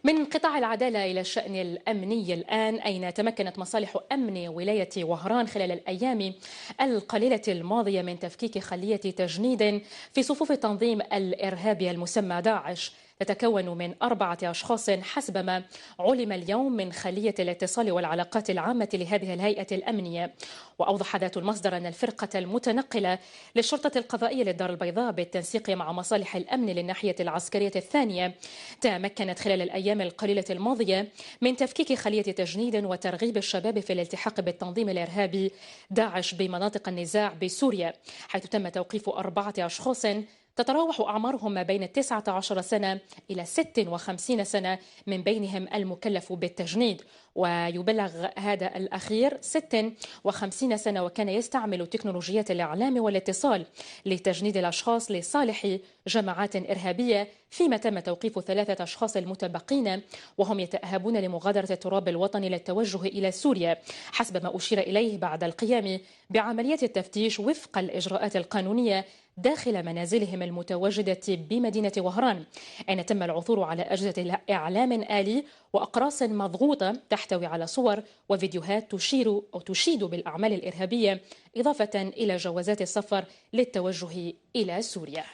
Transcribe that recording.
من قطاع العدالة إلى الشأن الأمني الآن، أين تمكنت مصالح أمن ولاية وهران خلال الأيام القليلة الماضية من تفكيك خلية تجنيد في صفوف التنظيم الإرهابي المسمى داعش، تتكون من 4 أشخاص حسب ما علم اليوم من خلية الاتصال والعلاقات العامة لهذه الهيئة الأمنية. وأوضح ذات المصدر أن الفرقة المتنقلة للشرطة القضائية للدار البيضاء بالتنسيق مع مصالح الأمن للناحية العسكرية الثانية تمكنت خلال الأيام القليلة الماضية من تفكيك خلية تجنيد وترغيب الشباب في الالتحاق بالتنظيم الإرهابي داعش بمناطق النزاع بسوريا، حيث تم توقيف 4 أشخاص تتراوح أعمارهم ما بين 19 سنة إلى 56 سنة، من بينهم المكلف بالتجنيد. ويبلغ هذا الأخير 56 سنة وكان يستعمل تكنولوجيات الإعلام والاتصال لتجنيد الأشخاص لصالح جماعات إرهابية، فيما تم توقيف 3 أشخاص المتبقين وهم يتأهبون لمغادرة التراب الوطني للتوجه إلى سوريا، حسب ما أشير إليه بعد القيام بعملية التفتيش وفق الإجراءات القانونية داخل منازلهم المتواجدة بمدينة وهران، أين تم العثور على أجهزة إعلام آلي وأقراص مضغوطة تحتوي على صور وفيديوهات تشير أو تشيد بالأعمال الإرهابية، إضافة إلى جوازات السفر للتوجه إلى سوريا.